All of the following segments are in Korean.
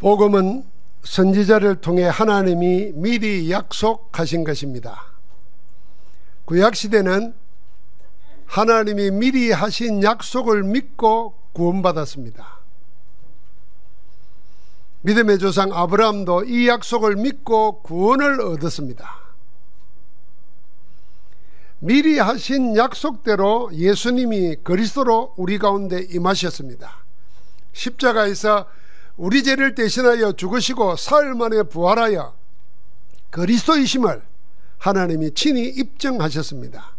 복음은 선지자를 통해 하나님이 미리 약속하신 것입니다. 구약시대는 하나님이 미리 하신 약속을 믿고 구원받았습니다. 믿음의 조상 아브라함도 이 약속을 믿고 구원을 얻었습니다. 미리 하신 약속대로 예수님이 그리스도로 우리 가운데 임하셨습니다. 십자가에서 우리 죄를 대신하여 죽으시고 사흘 만에 부활하여 그리스도이심을 하나님이 친히 입증하셨습니다.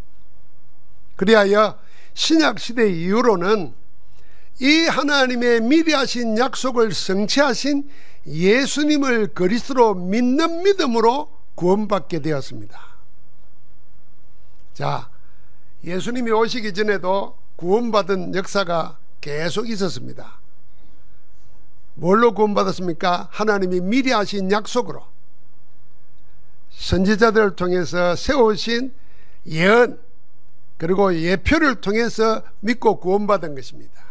그리하여 신약시대 이후로는 이 하나님의 미리 하신 약속을 성취하신 예수님을 그리스도로 믿는 믿음으로 구원받게 되었습니다. 자, 예수님이 오시기 전에도 구원받은 역사가 계속 있었습니다. 뭘로 구원받았습니까? 하나님이 미리 하신 약속으로 선지자들을 통해서 세우신 예언 그리고 예표를 통해서 믿고 구원받은 것입니다.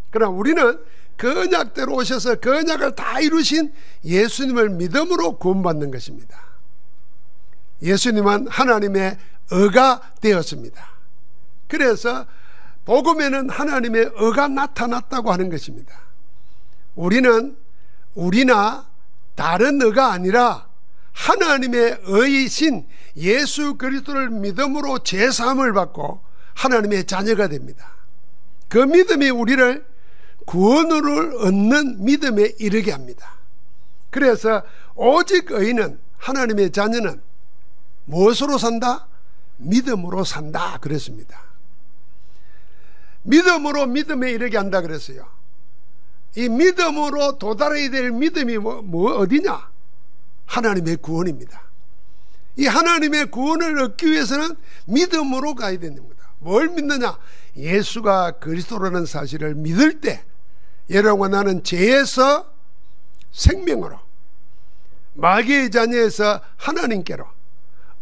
그러나 우리는 그 언약대로 오셔서 그 언약을 다 이루신 예수님을 믿음으로 구원받는 것입니다. 예수님은 하나님의 의가 되었습니다. 그래서 복음에는 하나님의 의가 나타났다고 하는 것입니다. 우리는 우리나 다른 의가 아니라 하나님의 의이신 예수 그리스도를 믿음으로 죄사함을 받고 하나님의 자녀가 됩니다. 그 믿음이 우리를 구원을 얻는 믿음에 이르게 합니다. 그래서 오직 의인은, 하나님의 자녀는 무엇으로 산다? 믿음으로 산다 그랬습니다. 믿음으로 믿음에 이르게 한다 그랬어요. 이 믿음으로 도달해야 될 믿음이 어디냐? 하나님의 구원입니다. 이 하나님의 구원을 얻기 위해서는 믿음으로 가야 되는 겁니다. 뭘 믿느냐? 예수가 그리스도라는 사실을 믿을 때 여러분과 나는 죄에서 생명으로, 마귀의 자녀에서 하나님께로,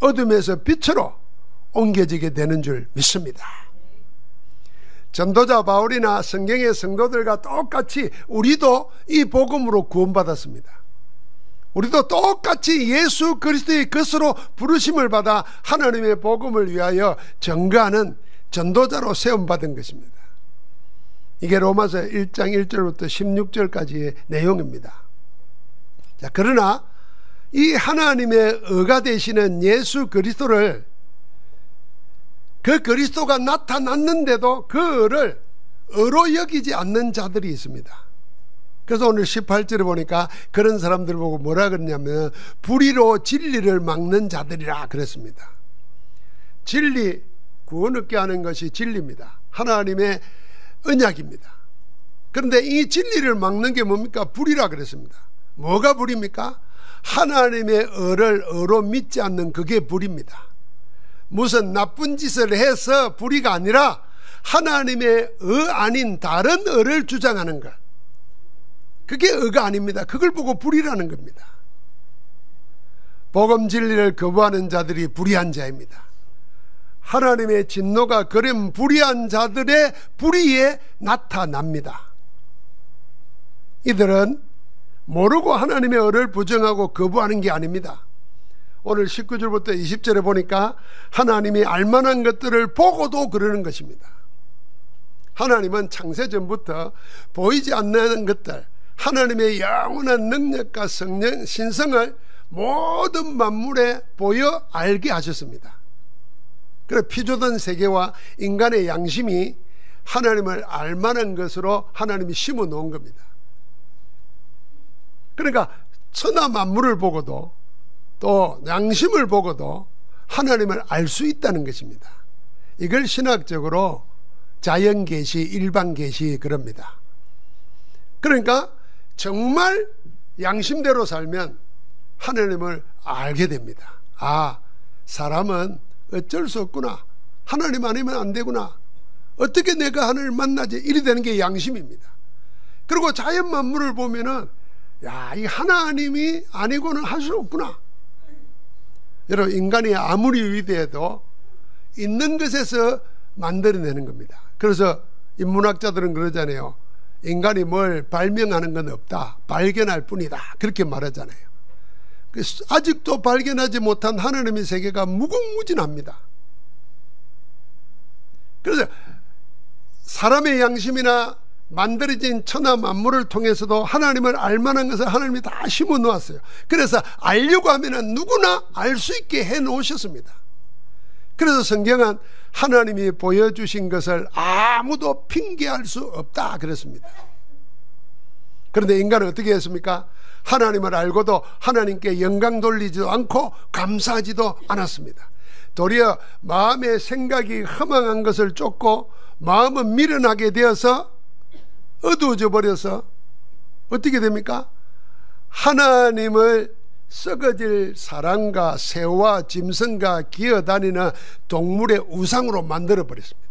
어둠에서 빛으로 옮겨지게 되는 줄 믿습니다. 전도자 바울이나 성경의 성도들과 똑같이 우리도 이 복음으로 구원받았습니다. 우리도 똑같이 예수 그리스도의 것으로 부르심을 받아 하나님의 복음을 위하여 전거하는 전도자로 세움받은 것입니다. 이게 로마서 1장 1절부터 16절까지의 내용입니다. 자, 그러나 이 하나님의 의가 되시는 예수 그리스도를, 그 그리스도가 나타났는데도 그 의를 의로 여기지 않는 자들이 있습니다. 그래서 오늘 18절에 보니까 그런 사람들 보고 뭐라 그러냐면 불의로 진리를 막는 자들이라 그랬습니다. 진리, 구원 얻게 하는 것이 진리입니다. 하나님의 언약입니다. 그런데 이 진리를 막는 게 뭡니까? 불의라 그랬습니다. 뭐가 불입니까? 하나님의 의를 의로 믿지 않는 그게 불입니다. 무슨 나쁜 짓을 해서 불의가 아니라 하나님의 의 아닌 다른 의를 주장하는 것, 그게 의가 아닙니다. 그걸 보고 불의라는 겁니다. 복음 진리를 거부하는 자들이 불의한 자입니다. 하나님의 진노가 그런 불의한 자들의 불의에 나타납니다. 이들은 모르고 하나님의 의를 부정하고 거부하는 게 아닙니다. 오늘 19절부터 20절에 보니까 하나님이 알만한 것들을 보고도 그러는 것입니다. 하나님은 창세전부터 보이지 않는 것들, 하나님의 영원한 능력과 성령, 신성을 모든 만물에 보여 알게 하셨습니다. 그래서 피조된 세계와 인간의 양심이 하나님을 알만한 것으로 하나님이 심어 놓은 겁니다. 그러니까 천하 만물을 보고도 또 양심을 보고도 하나님을 알 수 있다는 것입니다. 이걸 신학적으로 자연계시, 일반계시 그럽니다. 그러니까 정말 양심대로 살면 하나님을 알게 됩니다. 아, 사람은 어쩔 수 없구나. 하나님 아니면 안 되구나. 어떻게 내가 하나님을 만나지? 이리 되는 게 양심입니다. 그리고 자연 만물을 보면은 야, 이 하나님이 아니고는 할 수 없구나. 여러분, 인간이 아무리 위대해도 있는 것에서 만들어내는 겁니다. 그래서 인문학자들은 그러잖아요. 인간이 뭘 발명하는 건 없다. 발견할 뿐이다. 그렇게 말하잖아요. 아직도 발견하지 못한 하나님의 세계가 무궁무진합니다. 그래서 사람의 양심이나 만들어진 천하 만물을 통해서도 하나님을 알만한 것을 하나님이 다 심어 놓았어요. 그래서 알려고 하면 누구나 알 수 있게 해 놓으셨습니다. 그래서 성경은 하나님이 보여주신 것을 아무도 핑계할 수 없다 그랬습니다. 그런데 인간은 어떻게 했습니까? 하나님을 알고도 하나님께 영광 돌리지도 않고 감사하지도 않았습니다. 도리어 마음의 생각이 허망한 것을 쫓고 마음은 미련하게 되어서 어두워져 버려서 어떻게 됩니까? 하나님을 썩어질 사람과 새와 짐승과 기어다니는 동물의 우상으로 만들어 버렸습니다.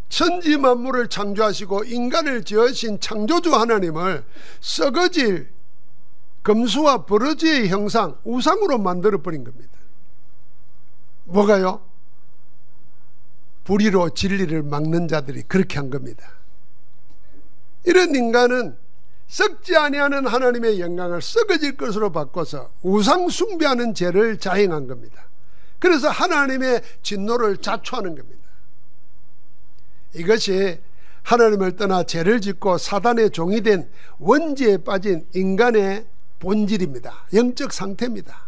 천지 만물을 창조하시고 인간을 지으신 창조주 하나님을 썩어질 금수와 버러지의 형상, 우상으로 만들어 버린 겁니다. 뭐가요? 불의로 진리를 막는 자들이 그렇게 한 겁니다. 이런 인간은 썩지 아니하는 하나님의 영광을 썩어질 것으로 바꿔서 우상 숭배하는 죄를 자행한 겁니다. 그래서 하나님의 진노를 자초하는 겁니다. 이것이 하나님을 떠나 죄를 짓고 사단의 종이 된 원죄에 빠진 인간의 본질입니다. 영적 상태입니다.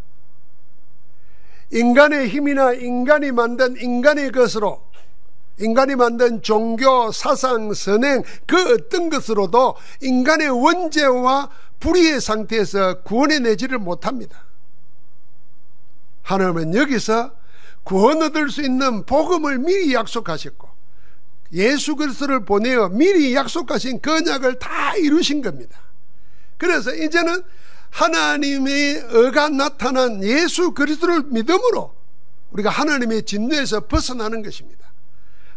인간의 힘이나 인간이 만든 인간의 것으로, 인간이 만든 종교, 사상, 선행 그 어떤 것으로도 인간의 원죄와 불의의 상태에서 구원해내지를 못합니다. 하나님은 여기서 구원 얻을 수 있는 복음을 미리 약속하셨고 예수 그리스도를 보내어 미리 약속하신 그 언약을 다 이루신 겁니다. 그래서 이제는 하나님의 의가 나타난 예수 그리스도를 믿음으로 우리가 하나님의 진노에서 벗어나는 것입니다.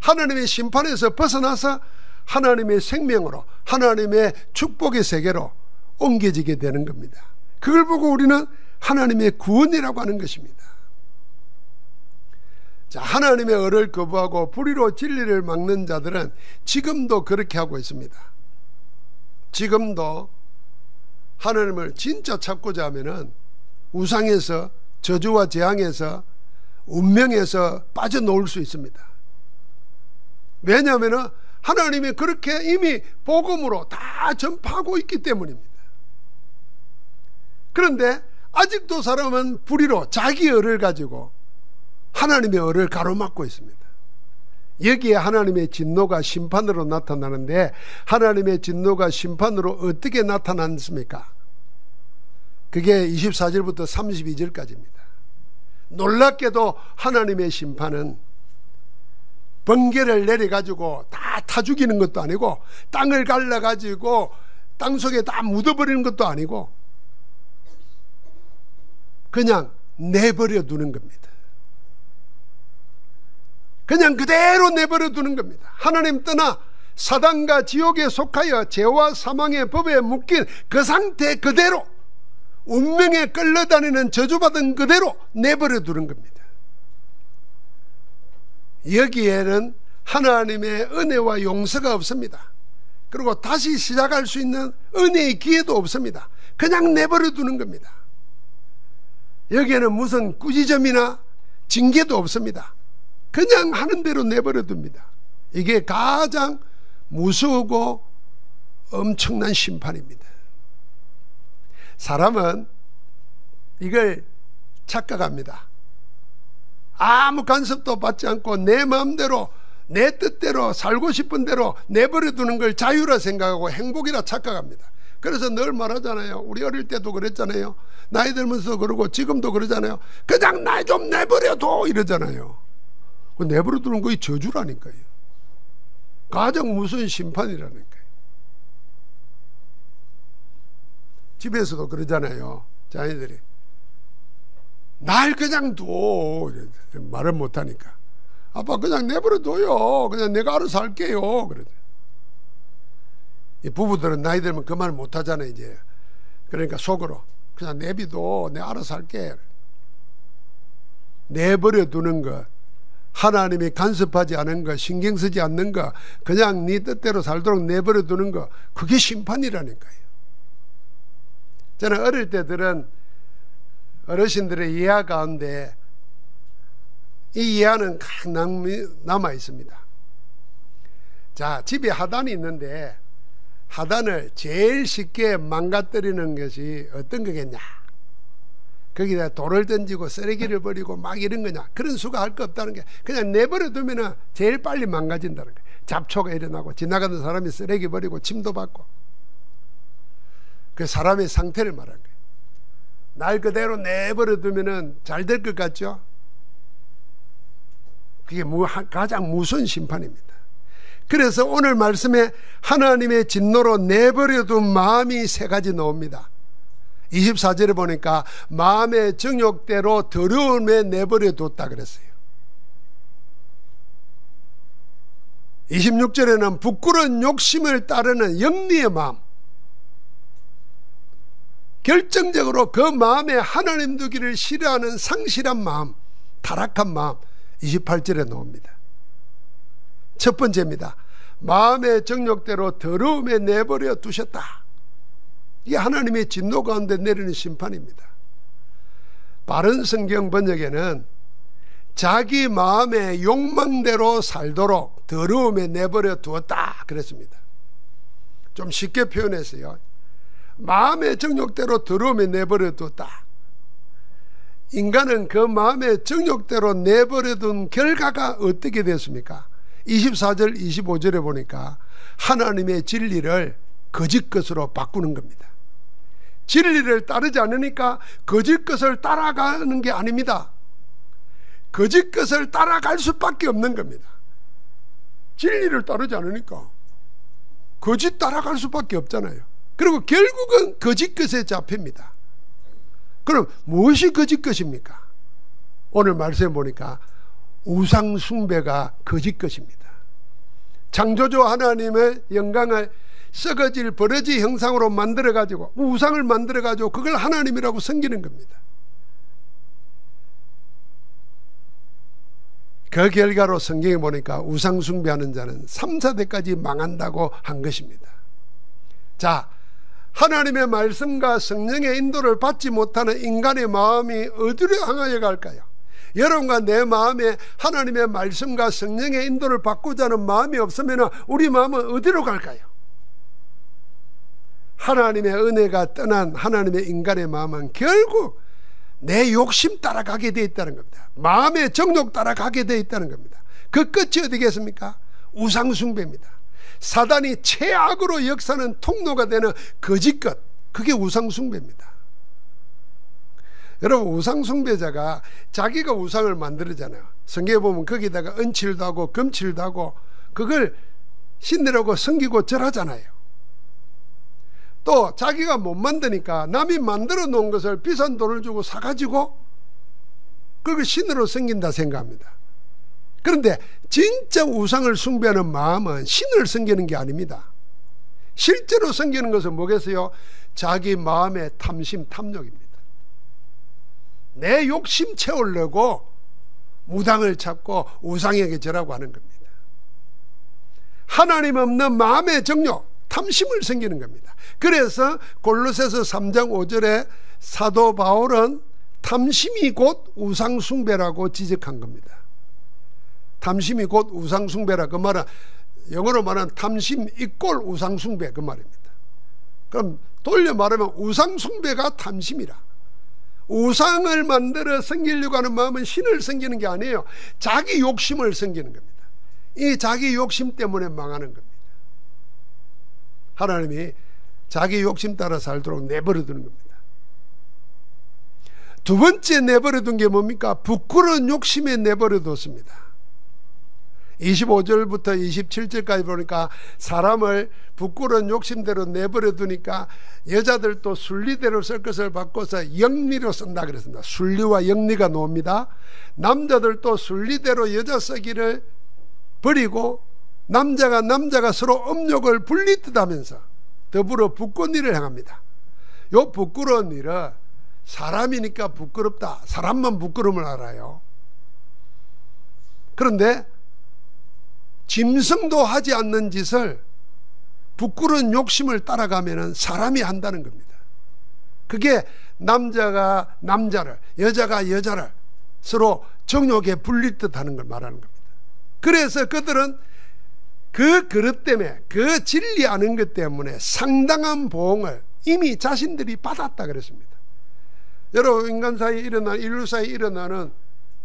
하나님의 심판에서 벗어나서 하나님의 생명으로, 하나님의 축복의 세계로 옮겨지게 되는 겁니다. 그걸 보고 우리는 하나님의 구원이라고 하는 것입니다. 자, 하나님의 의를 거부하고 불의로 진리를 막는 자들은 지금도 그렇게 하고 있습니다. 지금도 하나님을 진짜 찾고자 하면은 우상에서, 저주와 재앙에서, 운명에서 빠져나올 수 있습니다. 왜냐하면 하나님이 그렇게 이미 복음으로 다 전파하고 있기 때문입니다. 그런데 아직도 사람은 불의로 자기 의를 가지고 하나님의 의를 가로막고 있습니다. 여기에 하나님의 진노가 심판으로 나타나는데 하나님의 진노가 심판으로 어떻게 나타났습니까? 그게 24절부터 32절까지입니다. 놀랍게도 하나님의 심판은 번개를 내려가지고 다 타 죽이는 것도 아니고 땅을 갈라가지고 땅속에 다 묻어버리는 것도 아니고 그냥 내버려 두는 겁니다. 그냥 그대로 내버려 두는 겁니다. 하나님 떠나 사단과 지옥에 속하여 죄와 사망의 법에 묶인 그 상태 그대로 운명에 끌려다니는 저주받은 그대로 내버려 두는 겁니다. 여기에는 하나님의 은혜와 용서가 없습니다. 그리고 다시 시작할 수 있는 은혜의 기회도 없습니다. 그냥 내버려 두는 겁니다. 여기에는 무슨 꾸지점이나 징계도 없습니다. 그냥 하는 대로 내버려 둡니다. 이게 가장 무서우고 엄청난 심판입니다. 사람은 이걸 착각합니다. 아무 간섭도 받지 않고 내 마음대로 내 뜻대로 살고 싶은 대로 내버려 두는 걸 자유라 생각하고 행복이라 착각합니다. 그래서 늘 말하잖아요. 우리 어릴 때도 그랬잖아요. 나이 들면서 그러고 지금도 그러잖아요. 그냥 나 좀 내버려둬 이러잖아요. 내버려 두는 거의 저주라니까요. 가장 무서운 심판이라니까요. 집에서도 그러잖아요. 자녀들이 날 그냥 둬 말을 못하니까 아빠 그냥 내버려둬요. 그냥 내가 알아서 할게요. 그러죠. 이 부부들은 나이 들면 그 말 못하잖아요. 이제 그러니까 속으로 그냥 내비둬. 내가 알아서 할게. 내버려두는 것 하나님이 간섭하지 않은 거, 신경 쓰지 않는 거, 그냥 네 뜻대로 살도록 내버려 두는 거, 그게 심판이라니까요. 저는 어릴 때들은 어르신들의 예화 가운데 이 예화는 각 남아 있습니다. 자, 집에 하단이 있는데 하단을 제일 쉽게 망가뜨리는 것이 어떤 거겠냐? 거기다 돌을 던지고 쓰레기를 버리고 막 이런 거냐? 그런 수가 할 거 없다는 게, 그냥 내버려 두면 제일 빨리 망가진다는 거예요. 잡초가 일어나고 지나가는 사람이 쓰레기 버리고 침도 받고, 그 사람의 상태를 말한 거예요. 날 그대로 내버려 두면 잘 될 것 같죠? 그게 가장 무서운 심판입니다. 그래서 오늘 말씀에 하나님의 진노로 내버려둔 마음이 세 가지 나옵니다. 24절에 보니까 마음의 정욕대로 더러움에 내버려뒀다 그랬어요. 26절에는 부끄러운 욕심을 따르는 영리의 마음, 결정적으로 그 마음에 하나님 두기를 싫어하는 상실한 마음, 타락한 마음, 28절에 나옵니다. 첫 번째입니다. 마음의 정욕대로 더러움에 내버려 두셨다. 이게 하나님의 진노 가운데 내리는 심판입니다. 바른 성경 번역에는 자기 마음의 욕망대로 살도록 더러움에 내버려 두었다 그랬습니다. 좀 쉽게 표현했어요. 마음의 정욕대로 더러움에 내버려 두었다. 인간은 그 마음의 정욕대로 내버려 둔 결과가 어떻게 됐습니까? 24절 25절에 보니까 하나님의 진리를 거짓 것으로 바꾸는 겁니다. 진리를 따르지 않으니까 거짓 것을 따라가는 게 아닙니다. 거짓 것을 따라갈 수밖에 없는 겁니다. 진리를 따르지 않으니까 거짓 따라갈 수밖에 없잖아요. 그리고 결국은 거짓 것에 잡힙니다. 그럼 무엇이 거짓 것입니까? 오늘 말씀해 보니까 우상 숭배가 거짓 것입니다. 창조주 하나님의 영광을 썩어질 버러지 형상으로 만들어 가지고 우상을 만들어 가지고 그걸 하나님이라고 섬기는 겁니다. 그 결과로 성경에 보니까 우상 숭배하는 자는 3, 4대까지 망한다고 한 것입니다. 자, 하나님의 말씀과 성령의 인도를 받지 못하는 인간의 마음이 어디로 향하여 갈까요? 여러분과 내 마음에 하나님의 말씀과 성령의 인도를 받고자 하는 마음이 없으면 우리 마음은 어디로 갈까요? 하나님의 은혜가 떠난 하나님의 인간의 마음은 결국 내 욕심 따라가게 되어 있다는 겁니다. 마음의 정욕 따라가게 되어 있다는 겁니다. 그 끝이 어디겠습니까? 우상숭배입니다. 사단이 최악으로 역사하는 통로가 되는 거짓것, 그게 우상숭배입니다. 여러분, 우상숭배자가 자기가 우상을 만들잖아요. 성경에 보면 거기다가 은칠도 하고 금칠도 하고 그걸 신내라고 섬기고 절하잖아요. 또 자기가 못 만드니까 남이 만들어 놓은 것을 비싼 돈을 주고 사가지고 그걸 신으로 섬긴다 생각합니다. 그런데 진짜 우상을 숭배하는 마음은 신을 섬기는 게 아닙니다. 실제로 섬기는 것은 뭐겠어요? 자기 마음의 탐심, 탐욕입니다. 내 욕심 채우려고 무당을 찾고 우상에게 절하고 하는 겁니다. 하나님 없는 마음의 정욕, 탐심을 섬기는 겁니다. 그래서 골로새서 3장 5절에 사도 바울은 탐심이 곧 우상숭배라고 지적한 겁니다. 탐심이 곧 우상숭배라, 그 말은 영어로 말하는 탐심 이꼴 우상숭배, 그 말입니다. 그럼 돌려 말하면 우상숭배가 탐심이라. 우상을 만들어 섬기려고 하는 마음은 신을 섬기는 게 아니에요. 자기 욕심을 섬기는 겁니다. 이 자기 욕심 때문에 망하는 겁니다. 하나님이 자기 욕심 따라 살도록 내버려 두는 겁니다. 두 번째 내버려 둔 게 뭡니까? 부끄러운 욕심에 내버려 뒀습니다. 25절부터 27절까지 보니까 사람을 부끄러운 욕심대로 내버려 두니까 여자들도 순리대로 쓸 것을 바꿔서 영리로 쓴다 그랬습니다. 순리와 영리가 나옵니다. 남자들도 순리대로 여자 쓰기를 버리고 남자가 서로 업욕을 분리듯 하면서 더불어 부끄러운 일을 행합니다. 요 부끄러운 일은 사람이니까 부끄럽다. 사람만 부끄러움을 알아요. 그런데 짐승도 하지 않는 짓을 부끄러운 욕심을 따라가면 사람이 한다는 겁니다. 그게 남자가 남자를, 여자가 여자를 서로 정욕에 불릴 듯 하는 걸 말하는 겁니다. 그래서 그들은 그 그릇 때문에, 그 진리 아는 것 때문에 상당한 보응을 이미 자신들이 받았다 그랬습니다. 여러분, 인간 사이에 일어나는, 인류 사이에 일어나는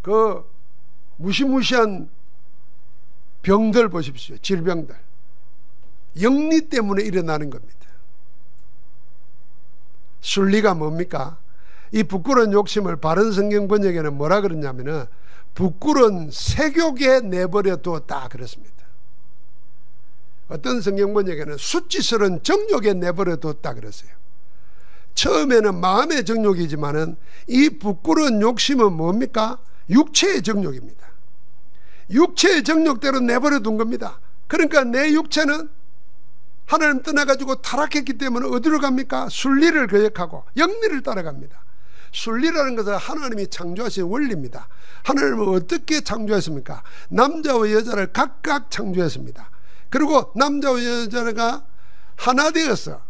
그 무시무시한 병들 보십시오. 질병들. 영리 때문에 일어나는 겁니다. 순리가 뭡니까? 이 부끄러운 욕심을 바른 성경 번역에는 뭐라 그러냐면은 부끄러운 색욕에 내버려 두었다 그랬습니다. 어떤 성경 번역에는 수치스러운 정욕에 내버려 두었다 그랬어요. 처음에는 마음의 정욕이지만은 이 부끄러운 욕심은 뭡니까? 육체의 정욕입니다. 육체의 정욕대로 내버려 둔 겁니다. 그러니까 내 육체는 하나님 떠나가지고 타락했기 때문에 어디로 갑니까? 순리를 거역하고 영리를 따라갑니다. 순리라는 것은 하나님이 창조하신 원리입니다. 하나님은 어떻게 창조했습니까? 남자와 여자를 각각 창조했습니다. 그리고 남자와 여자가 하나 되어서,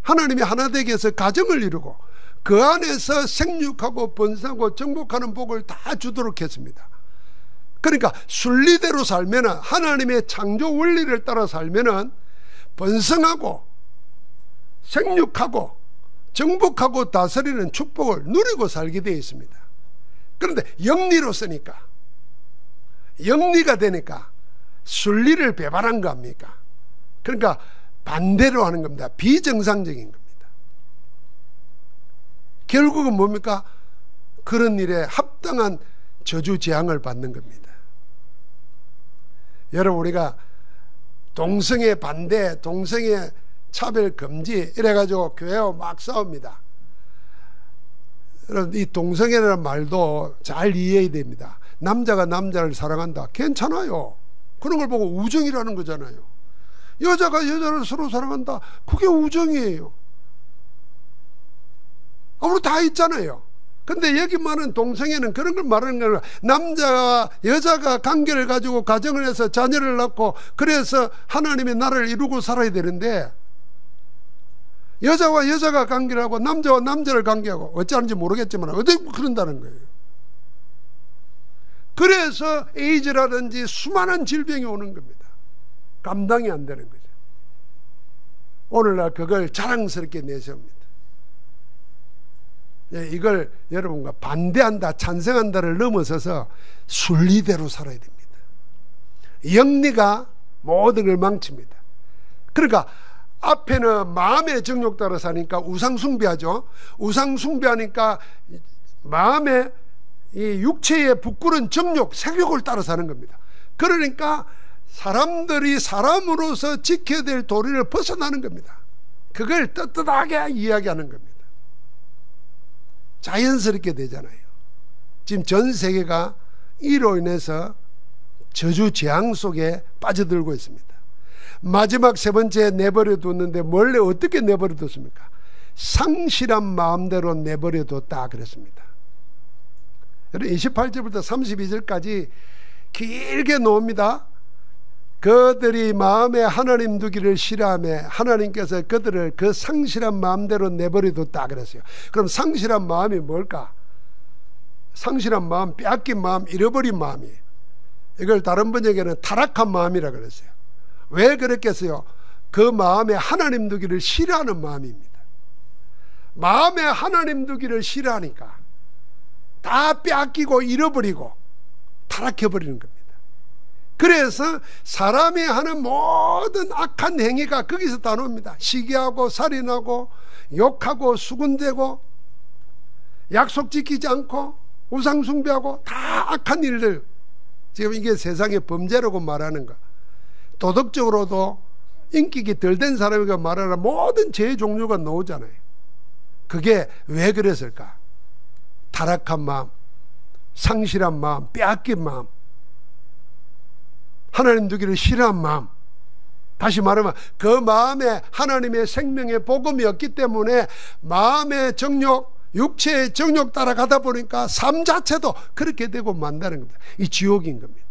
하나님이 하나 되게 해서 가정을 이루고 그 안에서 생육하고 번성하고 정복하는 복을 다 주도록 했습니다. 그러니까 순리대로 살면은, 하나님의 창조 원리를 따라 살면은 번성하고 생육하고 정복하고 다스리는 축복을 누리고 살게 되어 있습니다. 그런데 영리로 쓰니까, 영리가 되니까 순리를 배반한 거 아닙니까? 그러니까 반대로 하는 겁니다. 비정상적인 겁니다. 결국은 뭡니까? 그런 일에 합당한 저주 재앙을 받는 겁니다. 여러분, 우리가 동성애 반대, 동성애 차별 금지 이래가지고 교회와 막 싸웁니다. 여러분, 이 동성애라는 말도 잘 이해해야 됩니다. 남자가 남자를 사랑한다, 괜찮아요. 그런 걸 보고 우정이라는 거잖아요. 여자가 여자를 서로 사랑한다, 그게 우정이에요. 우리 다 있잖아요. 근데 여기 많은 동성애는 그런 걸 말하는 거예요. 남자와 여자가 관계를 가지고 가정을 해서 자녀를 낳고 그래서 하나님의 나라를 이루고 살아야 되는데, 여자와 여자가 관계를 하고 남자와 남자를 관계하고 어찌하는지 모르겠지만 어떻게 그런다는 거예요. 그래서 에이즈라든지 수많은 질병이 오는 겁니다. 감당이 안 되는 거죠. 오늘날 그걸 자랑스럽게 내세웁니다. 이걸 여러분과 반대한다, 찬성한다를 넘어서서 순리대로 살아야 됩니다. 영리가 모든 걸 망칩니다. 그러니까 앞에는 마음의 정욕 따라 사니까 우상숭배하죠. 우상숭배하니까 마음의 이 육체의 부끄러운 정욕, 색욕을 따라 사는 겁니다. 그러니까 사람들이 사람으로서 지켜야 될 도리를 벗어나는 겁니다. 그걸 떳떳하게 이야기하는 겁니다. 자연스럽게 되잖아요. 지금 전 세계가 이로 인해서 저주 재앙 속에 빠져들고 있습니다. 마지막 세 번째 내버려 뒀는데 원래 어떻게 내버려 뒀습니까? 상실한 마음대로 내버려 뒀다 그랬습니다. 28절부터 32절까지 길게 놓습니다. 그들이 마음에 하나님 두기를 싫어하며 하나님께서 그들을 그 상실한 마음대로 내버려 뒀다 그랬어요. 그럼 상실한 마음이 뭘까? 상실한 마음, 빼앗긴 마음, 잃어버린 마음이에요. 이걸 다른 번역에는 타락한 마음이라 그랬어요. 왜 그랬겠어요? 그 마음에 하나님 두기를 싫어하는 마음입니다. 마음에 하나님 두기를 싫어하니까 다 빼앗기고 잃어버리고 타락해버리는 겁니다. 그래서 사람이 하는 모든 악한 행위가 거기서 다 나옵니다. 시기하고 살인하고 욕하고 수군대고 약속 지키지 않고 우상숭배하고 다 악한 일들. 지금 이게 세상의 범죄라고 말하는 거. 도덕적으로도 인격이 덜 된 사람이가 말하는 모든 죄의 종류가 나오잖아요. 그게 왜 그랬을까? 타락한 마음, 상실한 마음, 빼앗긴 마음, 하나님 두기를 싫어한 마음. 다시 말하면 그 마음에 하나님의 생명의 복음이 없기 때문에 마음의 정욕, 육체의 정욕 따라가다 보니까 삶 자체도 그렇게 되고 만다는 겁니다. 이 지옥인 겁니다.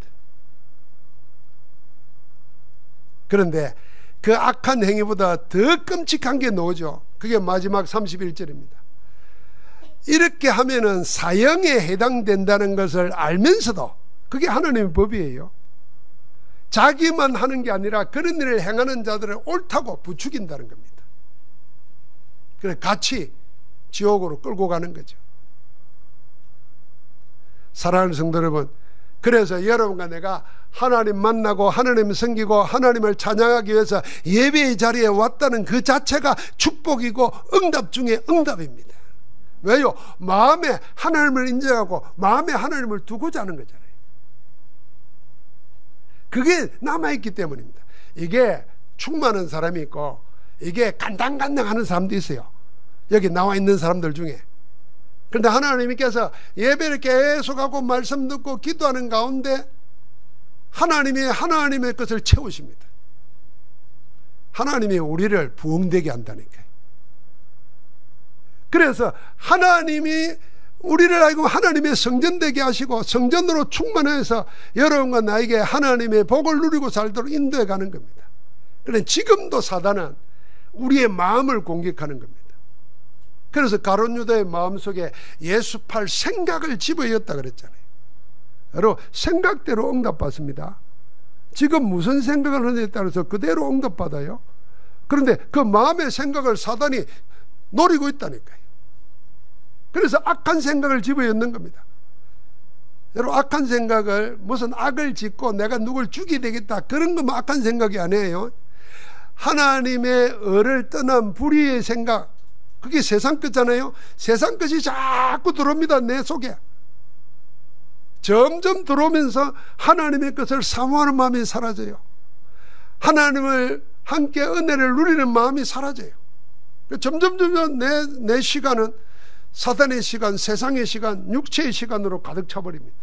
그런데 그 악한 행위보다 더 끔찍한 게 나오죠. 그게 마지막 31절입니다. 이렇게 하면은 사형에 해당된다는 것을 알면서도, 그게 하나님의 법이에요. 자기만 하는 게 아니라 그런 일을 행하는 자들을 옳다고 부추긴다는 겁니다. 그래서 같이 지옥으로 끌고 가는 거죠. 사랑하는 성도 여러분, 그래서 여러분과 내가 하나님 만나고 하나님 섬기고 하나님을 찬양하기 위해서 예배의 자리에 왔다는 그 자체가 축복이고 응답 중에 응답입니다. 왜요? 마음에 하나님을 인정하고 마음에 하나님을 두고자 하는 거잖아요. 그게 남아있기 때문입니다. 이게 충만한 사람이 있고 이게 간당간당 하는 사람도 있어요. 여기 나와 있는 사람들 중에. 그런데 하나님께서 예배를 계속하고 말씀 듣고 기도하는 가운데 하나님의 것을 채우십니다. 하나님이 우리를 부흥되게 한다니까요. 그래서 하나님이 우리를 알고 하나님의 성전되게 하시고 성전으로 충만해서 여러분과 나에게 하나님의 복을 누리고 살도록 인도해 가는 겁니다. 그런데 지금도 사단은 우리의 마음을 공격하는 겁니다. 그래서 가룟 유다의 마음속에 예수팔 생각을 집어넣었다 그랬잖아요. 여러분, 생각대로 응답받습니다. 지금 무슨 생각을 하느냐에 따라서 그대로 응답받아요. 그런데 그 마음의 생각을 사단이 노리고 있다니까요. 그래서 악한 생각을 집어넣는 겁니다. 여러분, 악한 생각을 무슨 악을 짓고 내가 누굴 죽이게 되겠다 그런 거면 악한 생각이 아니에요. 하나님의 의를 떠난 불의의 생각, 그게 세상 것잖아요. 세상 것이 자꾸 들어옵니다. 내 속에 점점 들어오면서 하나님의 것을 사모하는 마음이 사라져요. 하나님을 함께 은혜를 누리는 마음이 사라져요. 점점 내 시간은 사단의 시간, 세상의 시간, 육체의 시간으로 가득 차버립니다.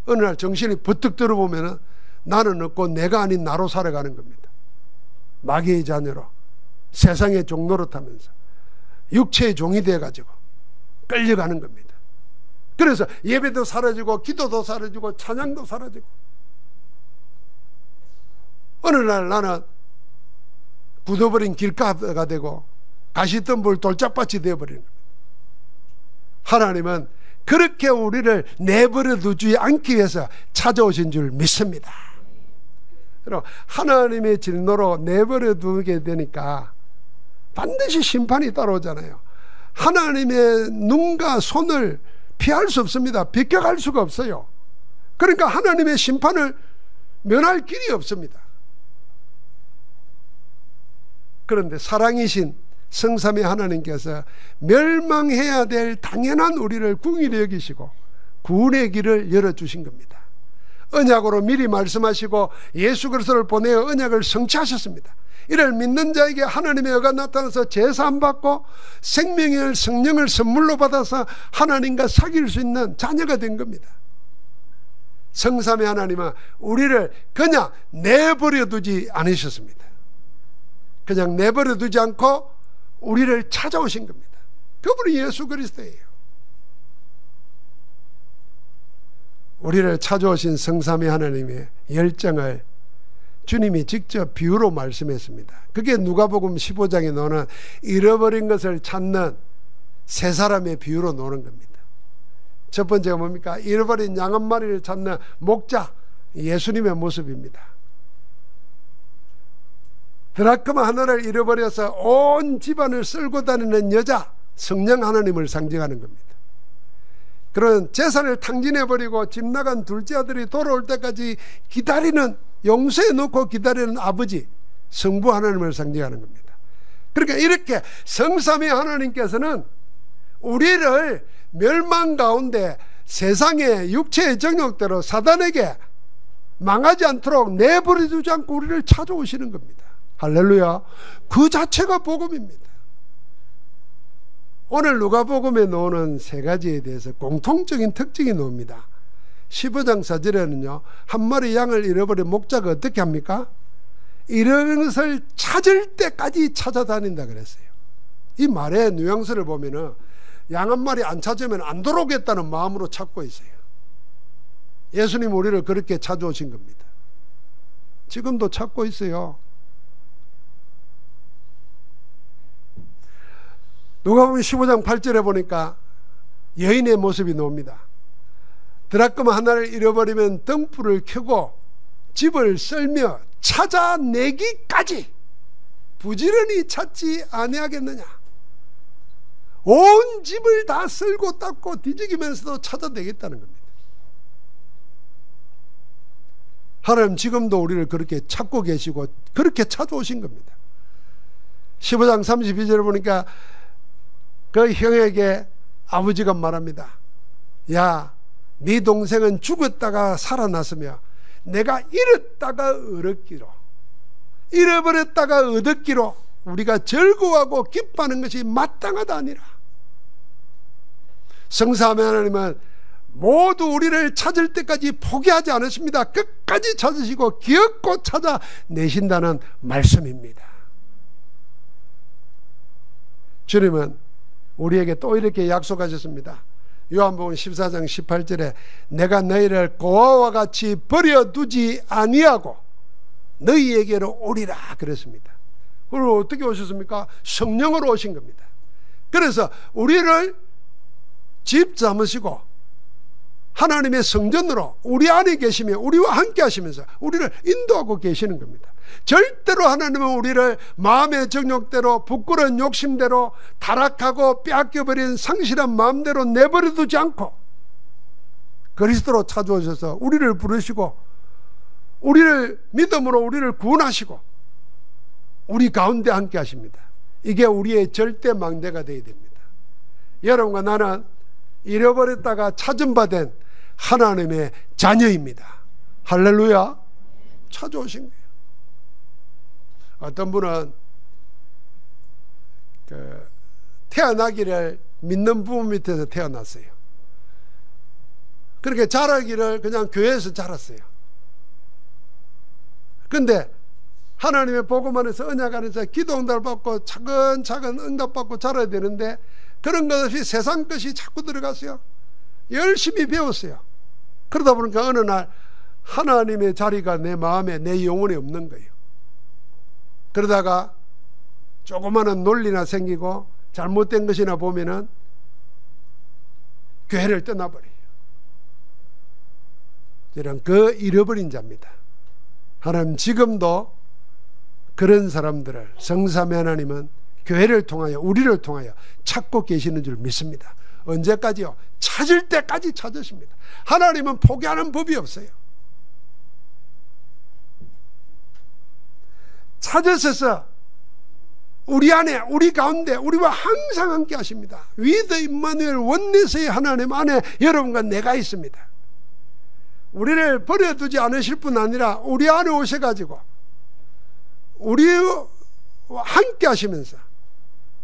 어느 날 정신이 버뜩 들어보면 나는 없고 내가 아닌 나로 살아가는 겁니다. 마귀의 자녀로 세상의 종 노릇하면서 육체의 종이 돼가지고 끌려가는 겁니다. 그래서 예배도 사라지고 기도도 사라지고 찬양도 사라지고, 어느 날 나는 굳어버린 길가가 되고 가시덤불 돌짝밭이 되어버리는 겁니다. 하나님은 그렇게 우리를 내버려 두지 않기 위해서 찾아오신 줄 믿습니다. 하나님의 진노로 내버려 두게 되니까 반드시 심판이 따라오잖아요. 하나님의 눈과 손을 피할 수 없습니다. 비껴갈 수가 없어요. 그러니까 하나님의 심판을 면할 길이 없습니다. 그런데 사랑이신 성삼위 하나님께서 멸망해야 될 당연한 우리를 궁일히 여기시고 구원의 길을 열어주신 겁니다. 언약으로 미리 말씀하시고 예수 그리스도를 보내어 언약을 성취하셨습니다. 이를 믿는 자에게 하나님의 의가 나타나서 제사함 받고 생명의 성령을 선물로 받아서 하나님과 사귈 수 있는 자녀가 된 겁니다. 성삼위 하나님은 우리를 그냥 내버려 두지 않으셨습니다. 그냥 내버려 두지 않고 우리를 찾아오신 겁니다. 그분이 예수 그리스도예요. 우리를 찾아오신 성삼위 하나님의 열정을 주님이 직접 비유로 말씀했습니다. 그게 누가복음 15장에 나오는 잃어버린 것을 찾는 세 사람의 비유로 나오는 겁니다. 첫 번째가 뭡니까? 잃어버린 양 한 마리를 찾는 목자, 예수님의 모습입니다. 드라크마 하나를 잃어버려서 온 집안을 쓸고 다니는 여자, 성령 하나님을 상징하는 겁니다. 그런 재산을 탕진해버리고 집 나간 둘째 아들이 돌아올 때까지 기다리는, 용서해 놓고 기다리는 아버지, 성부 하나님을 상징하는 겁니다. 그러니까 이렇게 성삼위 하나님께서는 우리를 멸망 가운데 세상의 육체의 정욕대로 사단에게 망하지 않도록 내버려 두지 않고 우리를 찾아오시는 겁니다. 할렐루야. 그 자체가 복음입니다. 오늘 누가복음에 나오는 세 가지에 대해서 공통적인 특징이 나옵니다. 15장 4절에는요, 한 마리 양을 잃어버린 목자가 어떻게 합니까? 잃어버린 것을 찾을 때까지 찾아다닌다 그랬어요. 이 말의 뉘앙스를 보면은 양 한 마리 안 찾으면 안 돌아오겠다는 마음으로 찾고 있어요. 예수님 우리를 그렇게 찾아오신 겁니다. 지금도 찾고 있어요. 누가복음 15장 8절에 보니까 여인의 모습이 나옵니다. 드라크마 하나를 잃어버리면 등불을 켜고 집을 썰며 찾아내기까지 부지런히 찾지 아니하겠느냐. 온 집을 다 쓸고 닦고 뒤적이면서도 찾아내겠다는 겁니다. 하나님 지금도 우리를 그렇게 찾고 계시고 그렇게 찾아오신 겁니다. 15장 32절에 보니까 그 형에게 아버지가 말합니다. 야, 네 동생은 죽었다가 살아났으며 내가 잃었다가 얻었기로, 잃어버렸다가 얻었기로 우리가 즐거워하고 기뻐하는 것이 마땅하다 아니라. 성삼위 하나님은 모두 우리를 찾을 때까지 포기하지 않으십니다. 끝까지 찾으시고 기어코 찾아내신다는 말씀입니다. 주님은 우리에게 또 이렇게 약속하셨습니다. 요한복음 14장 18절에 내가 너희를 고아와 같이 버려두지 아니하고 너희에게로 오리라 그랬습니다. 그리고 어떻게 오셨습니까? 성령으로 오신 겁니다. 그래서 우리를 집 삼으시고 하나님의 성전으로 우리 안에 계시며 우리와 함께 하시면서 우리를 인도하고 계시는 겁니다. 절대로 하나님은 우리를 마음의 정욕대로 부끄러운 욕심대로 타락하고 빼앗겨버린 상실한 마음대로 내버려 두지 않고 그리스도로 찾아오셔서 우리를 부르시고 우리를 믿음으로 우리를 구원하시고 우리 가운데 함께 하십니다. 이게 우리의 절대 망대가 되어야 됩니다. 여러분과 나는 잃어버렸다가 찾은 바 된 하나님의 자녀입니다. 할렐루야. 찾아오신 거예요. 어떤 분은 태어나기를 믿는 부모 밑에서 태어났어요. 그렇게 자라기를 그냥 교회에서 자랐어요. 근데 하나님의 복음 안에서 언약 안에서 기도 응답을 받고 차근차근 응답받고 자라야 되는데 그런 것 없이 세상 것이 자꾸 들어갔어요. 열심히 배웠어요. 그러다 보니까 어느 날 하나님의 자리가 내 마음에 내 영혼에 없는 거예요. 그러다가 조그마한 논리나 생기고 잘못된 것이나 보면은 교회를 떠나버려요. 이런 그 잃어버린 자입니다. 하나님 지금도 그런 사람들을 성삼위 하나님은 교회를 통하여 우리를 통하여 찾고 계시는 줄 믿습니다. 언제까지요? 찾을 때까지 찾으십니다. 하나님은 포기하는 법이 없어요. 찾으셔서 우리 안에 우리 가운데 우리와 항상 함께 하십니다. 위드 임마누엘 원내스의 하나님 안에 여러분과 내가 있습니다. 우리를 버려두지 않으실 뿐 아니라 우리 안에 오셔가지고 우리와 함께 하시면서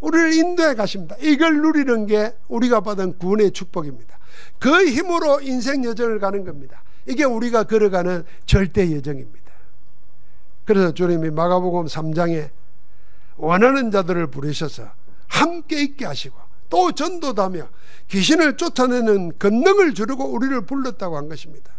우리를 인도해 가십니다. 이걸 누리는 게 우리가 받은 구원의 축복입니다. 그 힘으로 인생 여정을 가는 겁니다. 이게 우리가 걸어가는 절대 여정입니다. 그래서 주님이 마가복음 3장에 원하는 자들을 부르셔서 함께 있게 하시고 또 전도하며 귀신을 쫓아내는 권능을 주려고 우리를 불렀다고 한 것입니다.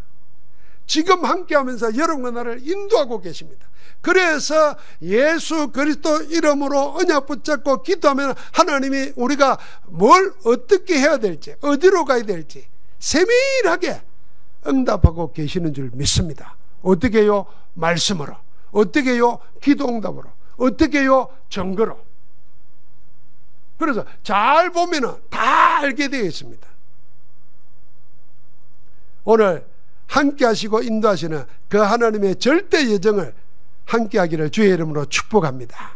지금 함께하면서 여러분과 나를 인도하고 계십니다. 그래서 예수 그리스도 이름으로 언약 붙잡고 기도하면 하나님이 우리가 뭘 어떻게 해야 될지 어디로 가야 될지 세밀하게 응답하고 계시는 줄 믿습니다. 어떻게 해요? 말씀으로. 어떻게 해요? 기도 응답으로. 어떻게 해요? 증거로. 그래서 잘 보면은 다 알게 되어 있습니다. 오늘 함께 하시고 인도하시는 그 하나님의 절대 예정을 함께 하기를 주의 이름으로 축복합니다.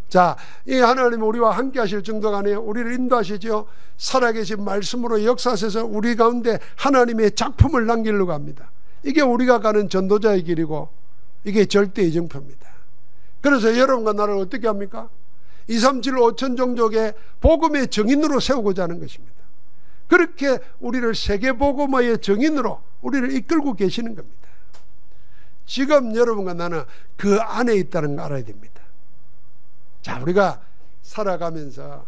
자, 이 하나님 우리와 함께 하실 정도가 아니에요. 우리를 인도하시죠. 살아계신 말씀으로 역사하셔서 우리 가운데 하나님의 작품을 남기려고 합니다. 이게 우리가 가는 전도자의 길이고 이게 절대 예정표입니다. 그래서 여러분과 나를 어떻게 합니까? 237 5천 종족의 복음의 정인으로 세우고자 하는 것입니다. 그렇게 우리를 세계복음화의 정인으로 우리를 이끌고 계시는 겁니다. 지금 여러분과 나는 그 안에 있다는 걸 알아야 됩니다. 자, 우리가 살아가면서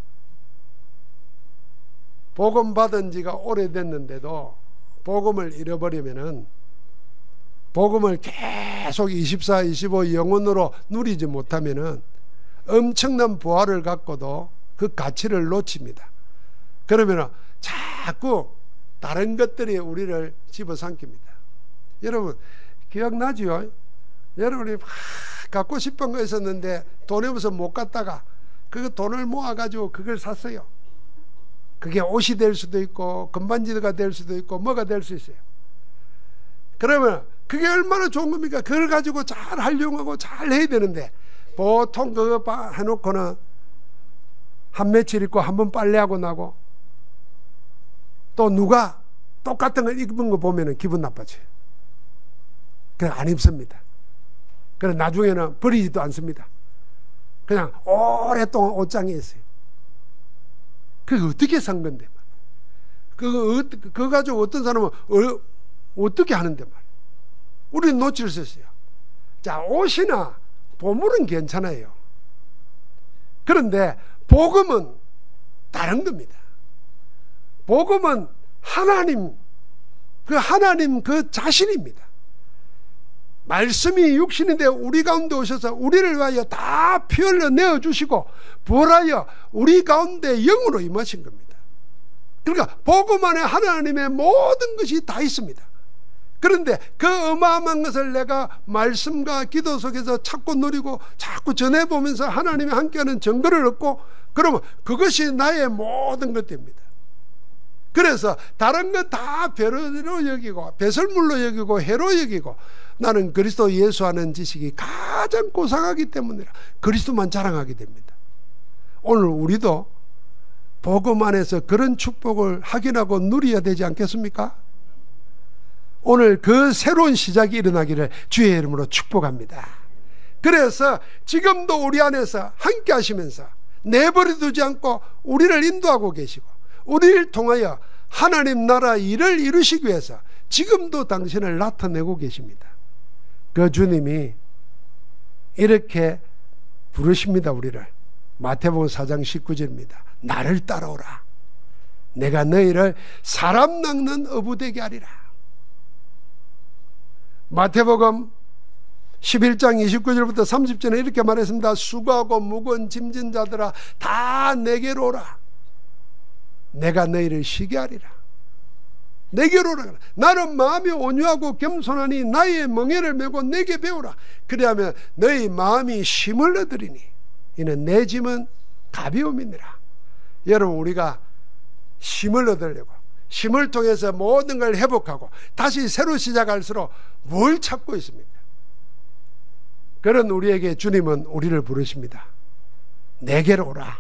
복음 받은 지가 오래됐는데도 복음을 잃어버리면은 복음을 계속 24, 25 영혼으로 누리지 못하면은 엄청난 부활을 갖고도 그 가치를 놓칩니다. 그러면 자꾸 다른 것들이 우리를 집어삼킵니다. 여러분 기억나지요? 여러분이 막 갖고 싶은 거 있었는데 돈이 없어서 못 갔다가 그 돈을 모아가지고 그걸 샀어요. 그게 옷이 될 수도 있고 건반지가 될 수도 있고 뭐가 될 수 있어요. 그러면 그게 얼마나 좋은 겁니까? 그걸 가지고 잘 활용하고 잘 해야 되는데 보통 그거 해놓고는 한 며칠 입고 한 번 빨래하고 나고 또 누가 똑같은 걸 입은 거 보면 기분 나빠져요. 그냥 안 입습니다. 그래서 나중에는 버리지도 않습니다. 그냥 오랫동안 옷장에 있어요. 그게 어떻게 산 건데 그거 가지고 어떤 사람은 어떻게 하는데 말이에요. 우리는 놓칠 수 있어요. 자, 옷이나 보물은 괜찮아요. 그런데 복음은 다른 겁니다. 복음은 하나님 그 자신입니다. 말씀이 육신인데 우리 가운데 오셔서 우리를 위하여 다 피 흘려 내어주시고 부활하여 우리 가운데 영으로 임하신 겁니다. 그러니까 복음 안에 하나님의 모든 것이 다 있습니다. 그런데 그 어마어마한 것을 내가 말씀과 기도 속에서 찾고 누리고 자꾸 전해보면서 하나님이 함께하는 증거를 얻고 그러면 그것이 나의 모든 것 됩니다. 그래서 다른 것 다 벼로 여기고 배설물로 여기고 해로 여기고 나는 그리스도 예수 아는 지식이 가장 고상하기 때문이라 그리스도만 자랑하게 됩니다. 오늘 우리도 복음 안에서 그런 축복을 확인하고 누려야 되지 않겠습니까? 오늘 그 새로운 시작이 일어나기를 주의 이름으로 축복합니다. 그래서 지금도 우리 안에서 함께 하시면서 내버려 두지 않고 우리를 인도하고 계시고 우리를 통하여 하나님 나라 일을 이루시기 위해서 지금도 당신을 나타내고 계십니다. 그 주님이 이렇게 부르십니다. 우리를 마태복음 4장 19절입니다. 나를 따라오라. 내가 너희를 사람 낚는 어부되게 하리라. 마태복음 11장 29절부터 30절에 이렇게 말했습니다. 수고하고 무거운 짐진 자들아 다 내게로 오라. 내가 너희를 쉬게 하리라. 내게로 오라. 나는 마음이 온유하고 겸손하니 나의 멍에를 메고 내게 배우라. 그리하면 너희 마음이 쉼을 얻으리니 이는 내 짐은 가벼움이니라. 여러분 우리가 쉼을 얻으려고 쉼을 통해서 모든 걸 회복하고 다시 새로 시작할수록 뭘 찾고 있습니까? 그런 우리에게 주님은 우리를 부르십니다. 내게로 오라.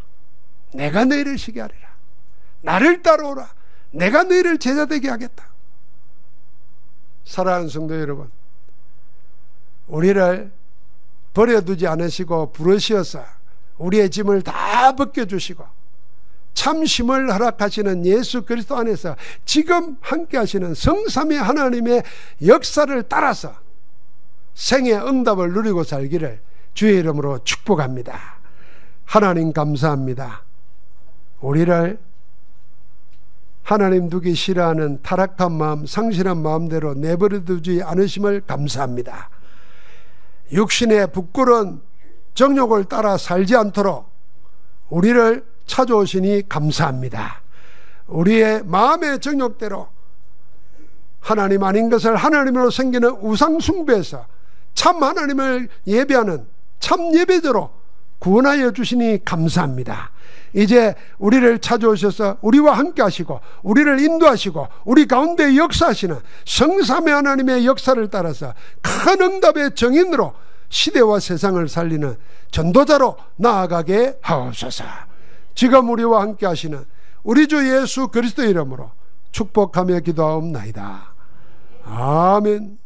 내가 너희를 쉬게 하리라. 나를 따라오라. 내가 너희를 제자되게 하겠다. 사랑하는 성도 여러분, 우리를 버려두지 않으시고 부르시어서 우리의 짐을 다 벗겨주시고 참 쉼을 허락하시는 예수 그리스도 안에서 지금 함께 하시는 성삼위 하나님의 역사를 따라서 생의 응답을 누리고 살기를 주의 이름으로 축복합니다. 하나님 감사합니다. 우리를 하나님 두기 싫어하는 타락한 마음, 상실한 마음대로 내버려 두지 않으심을 감사합니다. 육신의 부끄러운 정욕을 따라 살지 않도록 우리를 찾아오시니 감사합니다. 우리의 마음의 정욕대로 하나님 아닌 것을 하나님으로 생기는 우상 숭배에서 참 하나님을 예배하는 참 예배자로 구원하여 주시니 감사합니다. 이제 우리를 찾아오셔서 우리와 함께 하시고 우리를 인도하시고 우리 가운데 역사하시는 성삼위 하나님의 역사를 따라서 큰 응답의 정인으로 시대와 세상을 살리는 전도자로 나아가게 하옵소서. 지금 우리와 함께 하시는 우리 주 예수 그리스도 이름으로 축복하며 기도하옵나이다. 아멘.